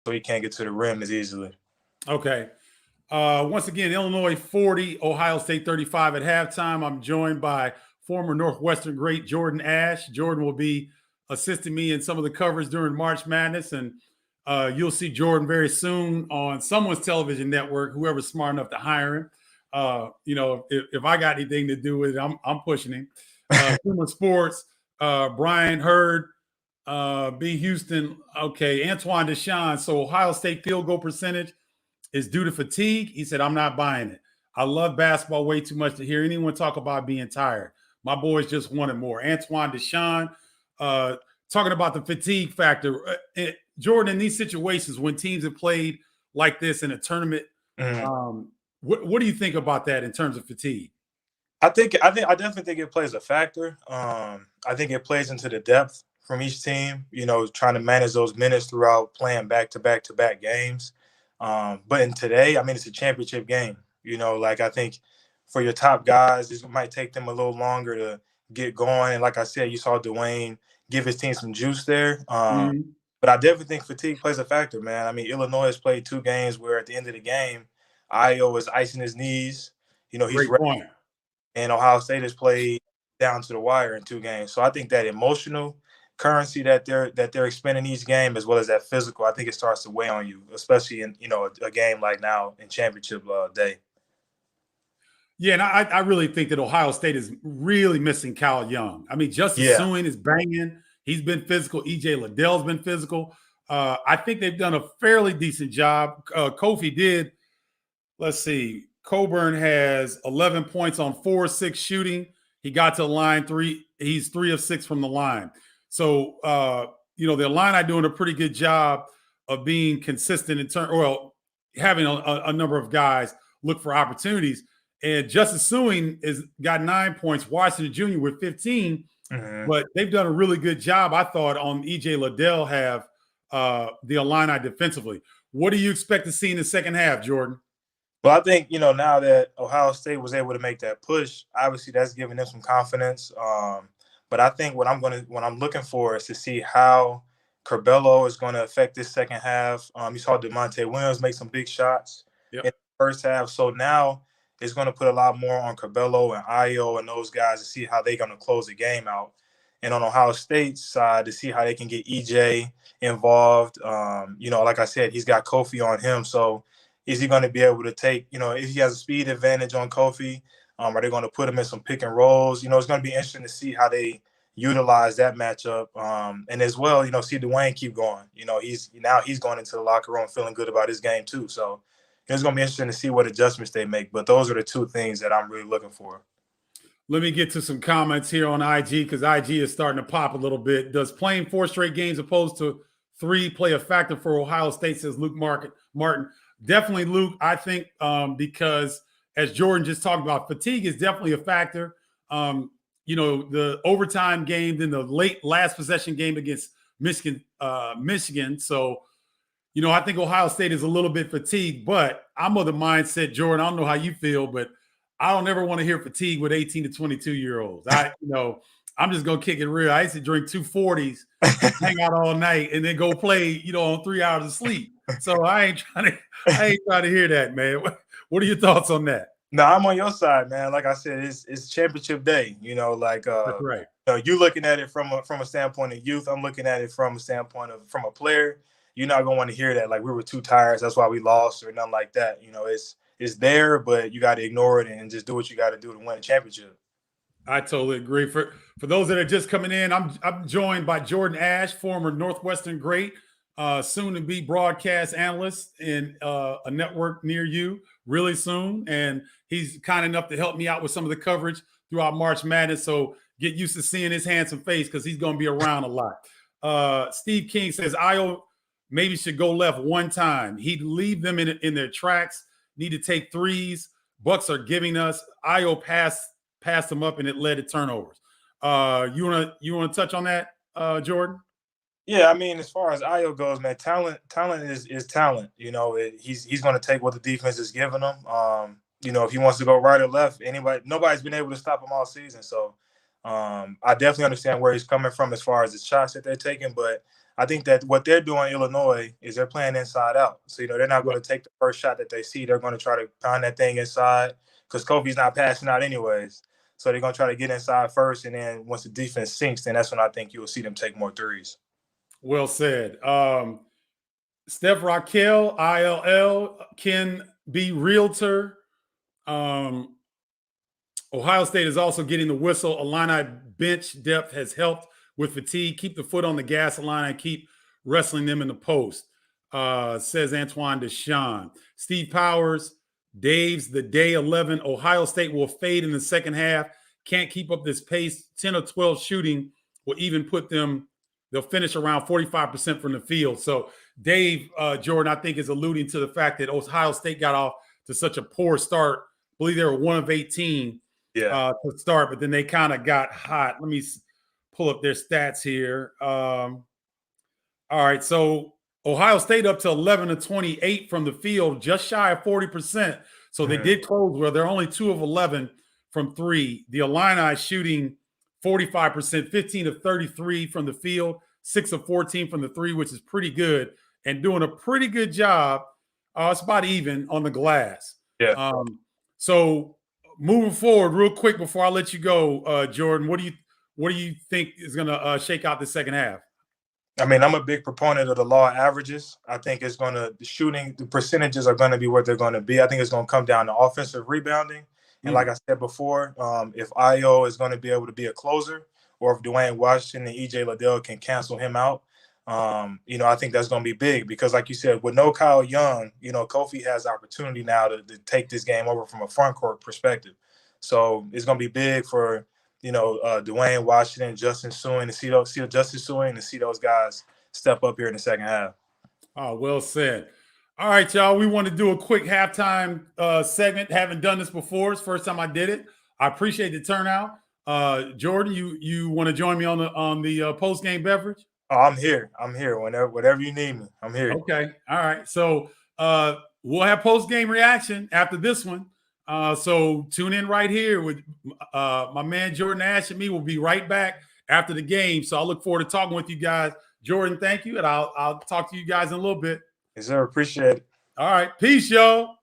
so he can't get to the rim as easily. Okay. Once again, Illinois 40, Ohio State 35 at halftime. I'm joined by former Northwestern great Jordan Ash. Jordan will be assisting me in some of the coverage during March Madness, and you'll see Jordan very soon on someone's television network, whoever's smart enough to hire him. If I got anything to do with it, I'm pushing him. Human Sports, Brian Hurd, B. Houston. Okay, Antoine Deshawn. So Ohio State field goal percentage is due to fatigue. He said, I'm not buying it. I love basketball way too much to hear anyone talk about being tired. My boys just wanted more. Antoine Deshawn, talking about the fatigue factor. Jordan, in these situations when teams have played like this in a tournament, what do you think about that in terms of fatigue? I definitely think it plays a factor. I think it plays into the depth from each team, trying to manage those minutes throughout playing back-to-back games. But in today, I mean, it's a championship game. I think for your top guys, it might take them a little longer to get going. And like I said, you saw Dwayne give his team some juice there. But I definitely think fatigue plays a factor, man. I mean, Illinois has played 2 games where at the end of the game, Io is icing his knees. He's Great point. And Ohio State has played down to the wire in 2 games. So I think that emotional currency that they're expending each game, as well as that physical, I think it starts to weigh on you, especially in a game like now in championship day. Yeah, and I really think that Ohio State is really missing Cal Young. I mean, Justice Suing is banging. He's been physical. EJ Liddell's been physical. I think they've done a fairly decent job. Kofi did. Let's see. Coburn has 11 points on 4-6 shooting. He got to the line 3. He's 3 of 6 from the line. So, the Illini doing a pretty good job of being consistent having a number of guys look for opportunities. And Justice Suing has got 9 points. Washington Jr. with 15. But they've done a really good job, I thought, on EJ Liddell have the Illini defensively. What do you expect to see in the second half, Jordan? Well, I think, now that Ohio State was able to make that push, obviously that's giving them some confidence. But I think what I'm looking for is to see how Curbelo is going to affect this second half. You saw DeMonte Williams make some big shots in the first half. So now it's going to put a lot more on Curbelo and Io and those guys to see how they're going to close the game out. And on Ohio State's side, to see how they can get EJ involved. Like I said, he's got Kofi on him. So is he going to be able to take, if he has a speed advantage on Kofi, are they going to put him in some pick and rolls? It's going to be interesting to see how they utilize that matchup. And as well, see Dwayne keep going. He's going into the locker room feeling good about his game too. So it's going to be interesting to see what adjustments they make. But those are the 2 things that I'm really looking for. Let me get to some comments here on IG because IG is starting to pop a little bit. Does playing 4 straight games opposed to 3 play a factor for Ohio State, says Luke Martin. Definitely, Luke, I think because as Jordan just talked about, fatigue is definitely a factor. The overtime game, then the last possession game against Michigan. So, I think Ohio State is a little bit fatigued, but I'm of the mindset, Jordan, I don't know how you feel, but I don't ever want to hear fatigue with 18 to 22-year-olds. I'm just going to kick it real. I used to drink 2 40s, hang out all night, and then go play, on 3 hours of sleep. So I ain't trying to hear that, man. What are your thoughts on that? No, I'm on your side, man. Like I said, it's championship day. That's right. You looking at it from a standpoint of youth. I'm looking at it from a standpoint of from a player. You're not gonna want to hear that like we were too tired, that's why we lost, or nothing like that. It's there, but you got to ignore it and just do what you got to do to win a championship. I totally agree. For those that are just coming in, I'm joined by Jordan Ash, former Northwestern great, soon to be broadcast analyst in a network near you really soon. And he's kind enough to help me out with some of the coverage throughout March Madness. So get used to seeing his handsome face because he's going to be around a lot. Steve King says, Io maybe should go left one time. He'd leave them in their tracks, need to take threes. Bucks are giving us. Io passed them up and it led to turnovers. You want to touch on that, Jordan? Yeah, I mean, as far as Io goes, man, talent is talent. He's going to take what the defense is giving him. If he wants to go right or left, nobody's been able to stop him all season. So I definitely understand where he's coming from as far as the shots that they're taking, but I think that what they're doing, Illinois, is they're playing inside out. So, they're not going to take the first shot that they see. They're going to try to pound that thing inside because Kofi's not passing out anyways. So they're going to try to get inside first. And then once the defense sinks, then that's when I think you'll see them take more threes. Well said. Steph Raquel, ILL, Ken B. Realtor. Ohio State is also getting the whistle. Illini bench depth has helped with fatigue. Keep the foot on the gas, Illini, and keep wrestling them in the post, says Antoine Deshawn. Steve Powers, Dave's the day 11. Ohio State will fade in the second half. Can't keep up this pace. 10 or 12 shooting will even put them, they'll finish around 45% from the field. So Dave, Jordan, I think is alluding to the fact that Ohio State got off to such a poor start. I believe they were 1 of 18 to start, but then they kind of got hot. Let me pull up their stats here. All right, so Ohio State up to 11 of 28 from the field, just shy of 40%. So they did close well. They're only 2 of 11 from three. The Illini shooting 45%, 15 of 33 from the field, 6 of 14 from the three, which is pretty good, and doing a pretty good job. It's about even on the glass. Yeah. So moving forward, real quick before I let you go, Jordan, what do you think is going to shake out the second half? I mean, I'm a big proponent of the law of averages. I think it's going to, the percentages are going to be what they're going to be. I think it's going to come down to offensive rebounding. And like I said before, if Io is going to be able to be a closer, or if Dwayne Washington and EJ Liddell can cancel him out, I think that's going to be big because, like you said, with no Kyle Young, Kofi has opportunity now to take this game over from a front court perspective. So it's going to be big for, Dwayne Washington, Justin Suing, to see Justin Suing, to see those guys step up here in the second half. Oh, well said. All right, y'all. We want to do a quick halftime segment. Haven't done this before. It's the first time I did it. I appreciate the turnout. Jordan, you want to join me on the post game beverage? Oh, I'm here. Whenever you need me, I'm here. Okay. All right. So we'll have post game reaction after this one. So tune in right here with my man Jordan Ash and me. We'll be right back after the game. So I look forward to talking with you guys. Jordan, thank you, and I'll talk to you guys in a little bit. Yes, sir. Appreciate it. All right. Peace, y'all.